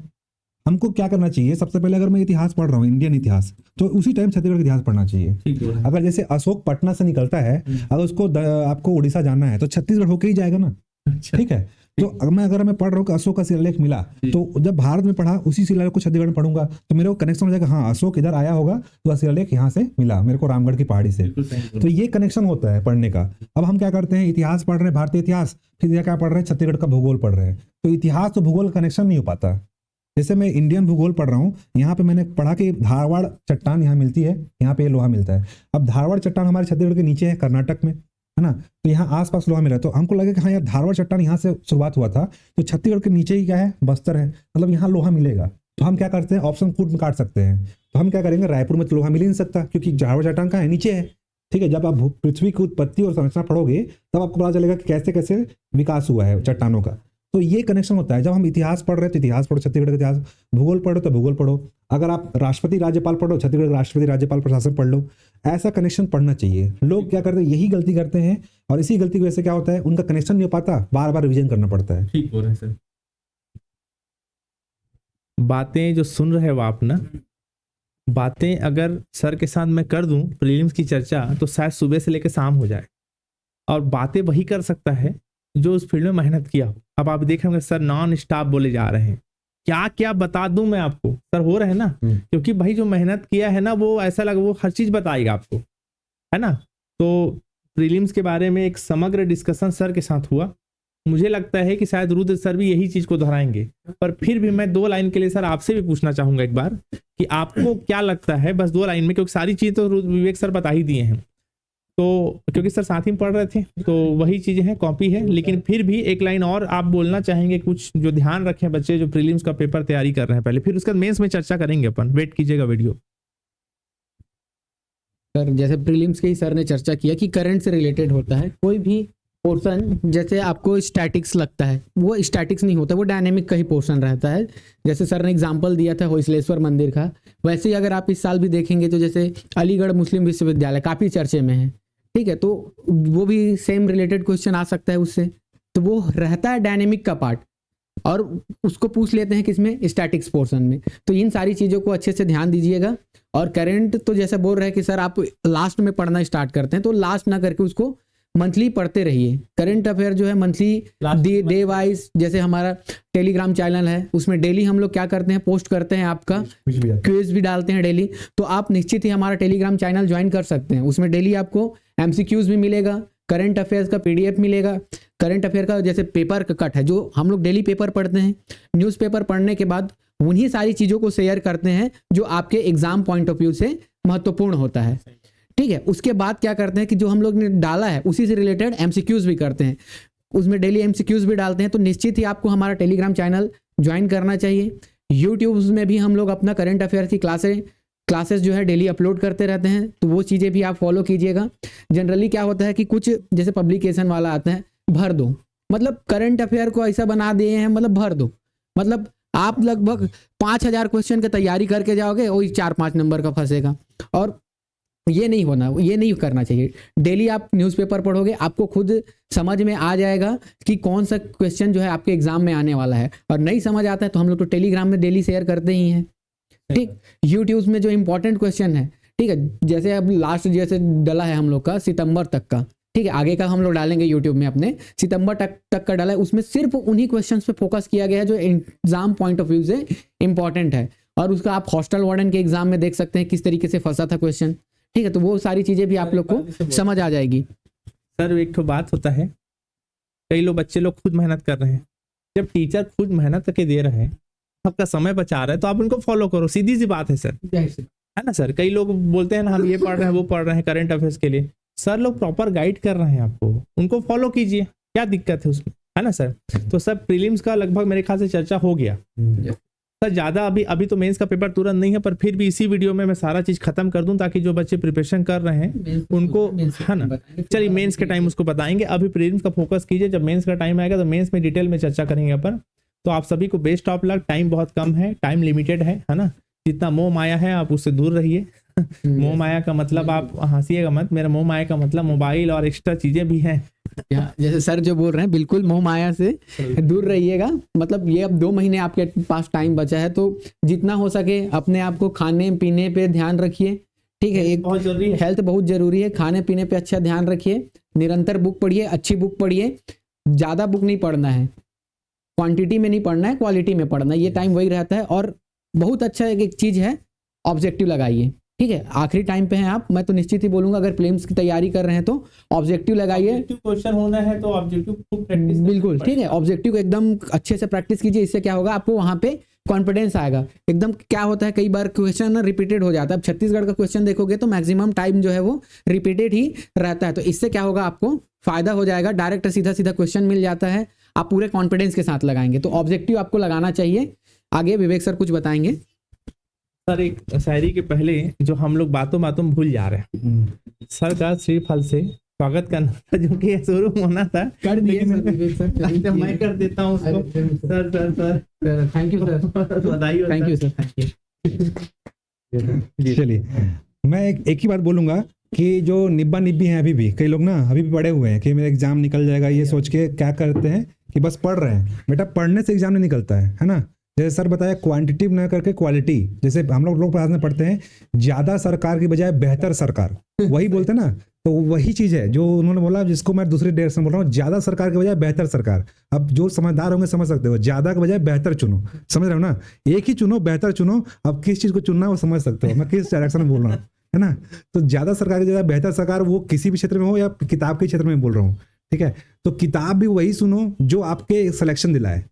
हमको क्या करना चाहिए, सबसे पहले अगर मैं इतिहास पढ़ रहा हूँ, इंडियन इतिहास, तो उसी टाइम छत्तीसगढ़ का इतिहास पढ़ना चाहिए। अगर जैसे अशोक पटना से निकलता है, अगर उसको आपको उड़ीसा जाना है, तो छत्तीसगढ़ होकर ही जाएगा ना। ठीक है, तो अगर मैं पढ़ रहा हूँ कि अशोक का शिलालेख मिला, तो जब भारत में पढ़ा उसी शिलालेख को छत्तीसगढ़ में पढ़ूंगा, तो मेरे को कनेक्शन हो जाएगा, हाँ अशोक इधर आया होगा, तो शिलालेख यहाँ से मिला मेरे को, रामगढ़ की पहाड़ी से। तो ये कनेक्शन होता है पढ़ने का। अब हम क्या करते हैं, इतिहास पढ़ रहे हैं, भारतीय इतिहास, फिर क्या पढ़ रहे हैं, छत्तीसगढ़ का भूगोल पढ़ रहे हैं, तो इतिहास तो भूगोल का कनेक्शन नहीं हो पाता। जैसे मैं इंडियन भूगोल पढ़ रहा हूँ, यहाँ पे मैंने पढ़ा कि धारवाड़ चट्टान यहाँ मिलती है, यहाँ पे लोहा मिलता है। अब धारवाड़ चट्टान हमारे छत्तीसगढ़ के नीचे है, कर्नाटक में, है ना, तो यहाँ आसपास लोहा मिला, तो हमको लगे कि हाँ यार धारवाड़ चट्टान यहाँ से शुरुआत हुआ था, तो छत्तीसगढ़ के नीचे ही क्या है, बस्तर है, मतलब यहाँ लोहा मिलेगा। तो हम क्या करते हैं, ऑप्शन कूट में काट सकते हैं। तो हम क्या करेंगे, रायपुर में तो लोहा मिल ही नहीं सकता, क्योंकि धारवाड़ चट्टान का है, नीचे है। ठीक है, जब आप पृथ्वी की उत्पत्ति और संरचना पढ़ोगे तब आपको पता चलेगा कि कैसे कैसे विकास हुआ है चट्टानों का। तो ये कनेक्शन होता है। जब हम इतिहास पढ़ रहे हैं तो इतिहास पढ़ो, छत्तीसगढ़ का इतिहास, भूगोल पढ़ो तो भूगोल पढ़ो। अगर आप राष्ट्रपति राज्यपाल पढ़ो, छत्तीसगढ़ का राष्ट्रपति राज्यपाल प्रशासन पढ़ लो। ऐसा कनेक्शन पढ़ना चाहिए। लोग क्या करते हैं, यही गलती करते हैं, और इसी गलती की वजह से क्या होता है, उनका कनेक्शन नहीं हो पाता, बार बार रिवीजन करना पड़ता है। ठीक बोल रहे हैं सर। बातें जो सुन रहे हो आप ना, बातें अगर सर के साथ मैं कर दूं प्रीलिम्स की चर्चा, तो शायद सुबह से लेकर शाम हो जाए। और बातें वही कर सकता है जो उस फील्ड में मेहनत किया हो। अब आप देख रहे होंगे सर नॉन स्टॉप बोले जा रहे हैं, क्या क्या बता दूं मैं आपको, सर हो रहे हैं ना, क्योंकि भाई जो मेहनत किया है ना, वो ऐसा लगा वो हर चीज बताएगा आपको, है ना। तो प्रीलिम्स के बारे में एक समग्र डिस्कशन सर के साथ हुआ। मुझे लगता है कि शायद रुद्र सर भी यही चीज को दोहराएंगे, पर फिर भी मैं 2 लाइन के लिए सर आपसे भी पूछना चाहूंगा एक बार कि आपको क्या लगता है, बस 2 लाइन में, क्योंकि सारी चीज तो विवेक सर बता ही दिए हैं, तो क्योंकि सर साथ ही में पढ़ रहे थे तो वही चीजें हैं, कॉपी है, लेकिन फिर भी एक लाइन और आप बोलना चाहेंगे कुछ जो ध्यान रखें बच्चे जो प्रीलिम्स का पेपर तैयारी कर रहे हैं पहले, फिर उसके बाद मेंस में चर्चा करेंगे अपन, वेट कीजिएगा वीडियो। सर जैसे प्रीलिम्स के ही सर ने चर्चा किया कि करंट से रिलेटेड होता है, कोई भी पोर्शन जैसे आपको स्टैटिक्स लगता है वो स्टैटिक्स नहीं होता, वो डायनेमिक का ही पोर्शन रहता है। जैसे सर ने एग्जांपल दिया था होयसलेश्वर मंदिर का, वैसे ही अगर आप इस साल भी देखेंगे तो जैसे अलीगढ़ मुस्लिम विश्वविद्यालय काफ़ी चर्चे में है, ठीक है, तो वो भी सेम रिलेटेड क्वेश्चन आ सकता है उससे, तो वो रहता है डायनेमिक का पार्ट और उसको पूछ लेते हैं किसमें, स्टैटिक्स पोर्शन में। तो इन सारी चीज़ों को अच्छे से ध्यान दीजिएगा। और करंट तो जैसे बोल रहे हैं कि सर आप लास्ट में पढ़ना स्टार्ट करते हैं, तो लास्ट ना करके उसको मंथली पढ़ते रहिए। करंट अफेयर जो है मंथली डे वाइज, जैसे हमारा टेलीग्राम चैनल है उसमें डेली हम लोग क्या करते हैं, पोस्ट करते हैं, आपका क्विज भी डालते हैं डेली, तो आप निश्चित ही हमारा टेलीग्राम चैनल ज्वाइन कर सकते हैं। उसमें डेली आपको MCQs भी मिलेगा, करंट अफेयर्स का PDF मिलेगा, करंट अफेयर का जैसे पेपर का कट है, जो हम लोग डेली पेपर पढ़ते हैं, न्यूज़पेपर पढ़ने के बाद उन्हीं सारी चीज़ों को शेयर करते हैं जो आपके एग्जाम पॉइंट ऑफ व्यू से महत्वपूर्ण होता है, ठीक है। उसके बाद क्या करते हैं कि जो हम लोग ने डाला है उसी से रिलेटेड MCQs भी करते हैं, उसमें डेली MCQs भी डालते हैं। तो निश्चित ही आपको हमारा टेलीग्राम चैनल ज्वाइन करना चाहिए। यूट्यूब में भी हम लोग अपना करंट अफेयर की क्लासेस जो है डेली अपलोड करते रहते हैं, तो वो चीज़ें भी आप फॉलो कीजिएगा। जनरली क्या होता है कि कुछ जैसे पब्लिकेशन वाला आता है, भर दो, मतलब करंट अफेयर को ऐसा बना दिए हैं, मतलब भर दो, मतलब आप लगभग 5000 क्वेश्चन की तैयारी करके जाओगे, वही 4-5 नंबर का फंसेगा। और ये नहीं होना, ये नहीं करना चाहिए। डेली आप न्यूज़पेपर पढ़ोगे, आपको खुद समझ में आ जाएगा कि कौन सा क्वेश्चन जो है आपके एग्जाम में आने वाला है। और नहीं समझ आता है तो हम लोग तो टेलीग्राम में डेली शेयर करते ही हैं, ठीक। यूट्यूब में जो इंपॉर्टेंट क्वेश्चन है, ठीक है, जैसे अब लास्ट जैसे डला है हम लोग का सितंबर तक का, ठीक है, आगे का हम लोग डालेंगे यूट्यूब में अपने, सितंबर तक का डाला है, उसमें सिर्फ उन्हीं क्वेश्चंस पे फोकस किया गया है जो एग्जाम पॉइंट ऑफ व्यू से इंपॉर्टेंट है। और उसका आप हॉस्टल वार्डन के एग्जाम में देख सकते हैं किस तरीके से फंसा था क्वेश्चन, ठीक है, तो वो सारी चीजें भी आप लोग को समझ आ जाएगी। सर एक तो बात होता है, कई लोग बच्चे लोग खुद मेहनत कर रहे हैं, जब टीचर खुद मेहनत करके दे रहे हैं, आपका समय बचा रहे हैं, तो आप उनको फॉलो करो, सीधी सी बात है सर, है ना सर। कई लोग बोलते हैं ना हम ये पढ़ रहे हैं वो पढ़ रहे हैं करंट अफेयर्स के लिए, सर लोग प्रॉपर गाइड कर रहे हैं आपको, उनको फॉलो कीजिए, क्या दिक्कत है उसमें, है ना सर। तो सर प्रीलिम्स का लगभग मेरे ख्याल से चर्चा हो गया सर, ज़्यादा अभी तो मेंस का पेपर तुरंत नहीं है, पर फिर भी इसी वीडियो में मैं सारा चीज़ खत्म कर दूं ताकि जो बच्चे प्रिपरेशन कर रहे हैं उनको, है ना। चलिए मेंस के टाइम उसको बताएंगे, अभी प्रीलिम्स का फोकस कीजिए, जब मेंस का टाइम आएगा तो मेंस में डिटेल में चर्चा करेंगे अपन। तो आप सभी को बेस्ट ऑफ लक, टाइम बहुत कम है, टाइम लिमिटेड है ना। जितना मोह माया है आप उससे दूर रहिए। मोह माया का मतलब, आप हंसिएगा मत, मेरा मोह माया का मतलब मोबाइल और एक्स्ट्रा चीजें भी हैं। जैसे सर जो बोल रहे हैं बिल्कुल मोह माया से दूर रहिएगा। मतलब ये अब 2 महीने आपके पास टाइम बचा है, तो जितना हो सके अपने आप को खाने पीने पे ध्यान रखिए, ठीक है। एक बहुत जरूरी है, हेल्थ बहुत जरूरी है, खाने पीने पे अच्छा ध्यान रखिए, निरंतर बुक पढ़िए, अच्छी बुक पढ़िए, ज़्यादा बुक नहीं पढ़ना है, क्वांटिटी में नहीं पढ़ना है, क्वालिटी में पढ़ना है, ये टाइम वही रहता है। और बहुत अच्छा एक चीज़ है, ऑब्जेक्टिव लगाइए, ठीक है। आखिरी टाइम पे हैं आप, मैं तो निश्चित ही बोलूंगा अगर प्रीलिम्स की तैयारी कर रहे हैं तो ऑब्जेक्टिव लगाइए। क्वेश्चन होना है तो ऑब्जेक्टिव प्रैक्टिस, बिल्कुल ठीक है, ऑब्जेक्टिव को एकदम अच्छे से प्रैक्टिस कीजिए। इससे क्या होगा, आपको वहाँ पे कॉन्फिडेंस आएगा एकदम। क्या होता है कई बार क्वेश्चन ना रिपीटेड हो जाता है, अब छत्तीसगढ़ का क्वेश्चन देखोगे तो मैक्सिमम टाइम जो है वो रिपीटेड ही रहता है, तो इससे क्या होगा, आपको फायदा हो जाएगा, डायरेक्ट सीधा क्वेश्चन मिल जाता है, आप पूरे कॉन्फिडेंस के साथ लगाएंगे। तो ऑब्जेक्टिव आपको लगाना चाहिए। आगे विवेक सर कुछ बताएंगे। सर एक शायरी के पहले जो हम लोग बातों बातों भूल जा रहे हैं, सर का श्रीफल से स्वागत करना था, जो कि शुरू होना था, कर दिए सर, मैं कर देता हूँ उसको। Sir sir sir thank you sir, बधाई हो, thank you sir, thank you. चलिए मैं एक ही बात बोलूंगा कि जो निब्बा निब्बी हैं, अभी भी कई लोग ना अभी भी पढ़े हुए हैं कि मेरा एग्जाम निकल जाएगा, ये सोच के क्या करते हैं कि बस पढ़ रहे हैं। बेटा पढ़ने से एग्जाम नहीं निकलता है ना। जैसे सर बताया, क्वांटिटी ना करके क्वालिटी, जैसे हम लोग क्लास में पढ़ते हैं, ज्यादा सरकार की बजाय बेहतर सरकार, वही बोलते हैं ना, तो वही चीज है जो उन्होंने बोला, जिसको मैं दूसरी डायरेक्शन बोल रहा हूँ, ज्यादा सरकार के बजाय बेहतर सरकार। अब जो समझदार होंगे समझ सकते हो, ज्यादा के बजाय बेहतर चुनो, समझ रहे हो ना, एक ही चुनो, बेहतर चुनो। अब किस चीज को चुनना है वो समझ सकते हो, मैं किस डायरेक्शन में बोल रहा हूँ, है ना। तो ज्यादा सरकार की जगह बेहतर सरकार, वो किसी भी क्षेत्र में हो या किताब के क्षेत्र में बोल रहा हूँ, ठीक है। तो किताब भी वही सुनो जो आपके सिलेक्शन दिलाए,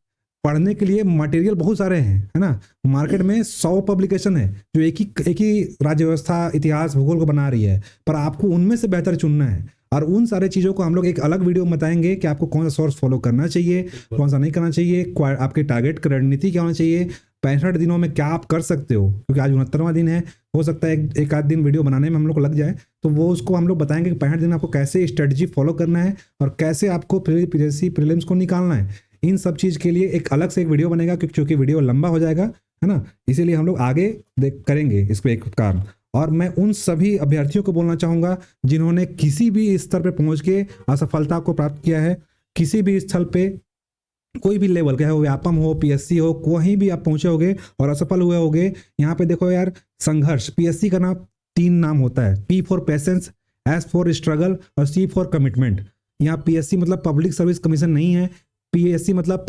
पढ़ने के लिए मटेरियल बहुत सारे हैं, है ना। मार्केट में 100 पब्लिकेशन है जो एक ही राज्य व्यवस्था, इतिहास, भूगोल को बना रही है, पर आपको उनमें से बेहतर चुनना है। और उन सारे चीज़ों को हम लोग एक अलग वीडियो में बताएंगे कि आपको कौन सा सोर्स फॉलो करना चाहिए, कौन सा नहीं करना चाहिए, आपके टारगेट की रणनीति क्या होना चाहिए, 65 दिनों में क्या आप कर सकते हो, क्योंकि आज 69वां दिन है, हो सकता है एक आध दिन वीडियो बनाने में हम लोग को लग जाए, तो वो उसको हम लोग बताएंगे कि 65 दिन में आपको कैसे स्ट्रेटजी फॉलो करना है और कैसे आपको प्रीलिम्स को निकालना है। इन सब चीज़ के लिए एक अलग से एक वीडियो बनेगा, क्योंकि वीडियो लंबा हो जाएगा, है ना, इसीलिए हम लोग आगे करेंगे इसको एक काम। और मैं उन सभी अभ्यर्थियों को बोलना चाहूँगा जिन्होंने किसी भी स्तर पे पहुँच के असफलता को प्राप्त किया है, किसी भी स्थल पे कोई भी लेवल का है, वो व्यापम हो, पीएससी हो, कहीं भी आप पहुँचे होगे और असफल हुए होगे। यहाँ पे देखो यार, संघर्ष, पीएससी का नाम 3 नाम होता है, P for patience, S for struggle और C फॉर कमिटमेंट। यहाँ पीएससी मतलब पब्लिक सर्विस कमीशन नहीं है, पीएससी मतलब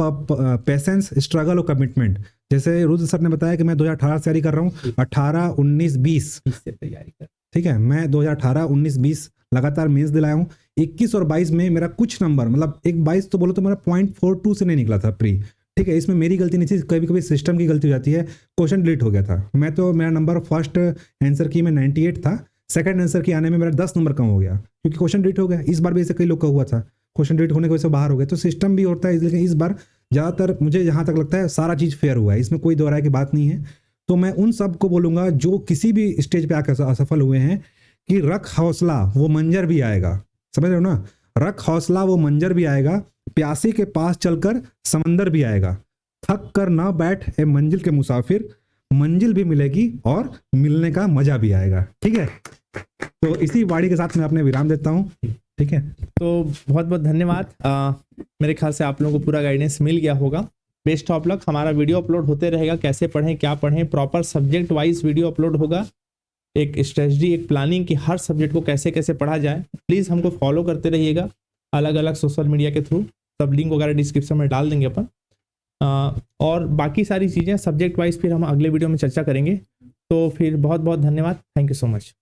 पेशेंस, स्ट्रगल और कमिटमेंट। जैसे रुद्र सर ने बताया कि मैं 2018 से तैयारी कर रहा हूँ, 18, 19, 20 से तैयारी कर, ठीक है। मैं 2018, 19, 20 लगातार मेंस दिलाया हूँ। 21 और 22 में मेरा कुछ नंबर, मतलब एक 22 तो बोलो तो मेरा 0.42 से नहीं निकला था प्री, ठीक है। इसमें मेरी गलती नहीं थी, कभी कभी सिस्टम की गलती हो जाती है, क्वेश्चन डिलीट हो गया था। मेरा नंबर फर्स्ट आंसर की में 98 था, सेकंड आंसर की आने में मेरा 10 नंबर कम हो गया, क्योंकि क्वेश्चन डिलीट हो गया। इस बार भी ऐसे कई लोग का हुआ था, क्वेश्चन डिलीट होने की वजह से बाहर हो गए, तो सिस्टम भी होता है। इसलिए इस बार ज़्यादातर मुझे जहाँ तक लगता है सारा चीज़ फेयर हुआ है, इसमें कोई दो राय की बात नहीं है। तो मैं उन सब को बोलूँगा जो किसी भी स्टेज पे आकर असफल हुए हैं कि रख हौसला, वो मंजर भी आएगा। समझ रहे हो ना, रख हौसला, वो मंजर भी आएगा। प्यासे के पास चलकर समंदर भी आएगा। थक कर ना बैठ ए मंजिल के मुसाफिर, मंजिल भी मिलेगी और मिलने का मजा भी आएगा। ठीक है, तो इसी वाणी के साथ मैं अपने विराम देता हूँ। ठीक है, तो बहुत बहुत धन्यवाद। मेरे ख्याल से आप लोगों को पूरा गाइडेंस मिल गया होगा। Best of luck. हमारा वीडियो अपलोड होते रहेगा, कैसे पढ़ें, क्या पढ़ें, proper subject wise video upload होगा। एक स्ट्रेटजी, एक प्लानिंग कि हर सब्जेक्ट को कैसे कैसे पढ़ा जाए। प्लीज़ हमको फॉलो करते रहिएगा अलग अलग सोशल मीडिया के थ्रू, सब लिंक वगैरह डिस्क्रिप्शन में डाल देंगे अपन। और बाकी सारी चीज़ें सब्जेक्ट वाइज फिर हम अगले वीडियो में चर्चा करेंगे। तो फिर बहुत बहुत धन्यवाद। Thank you so much.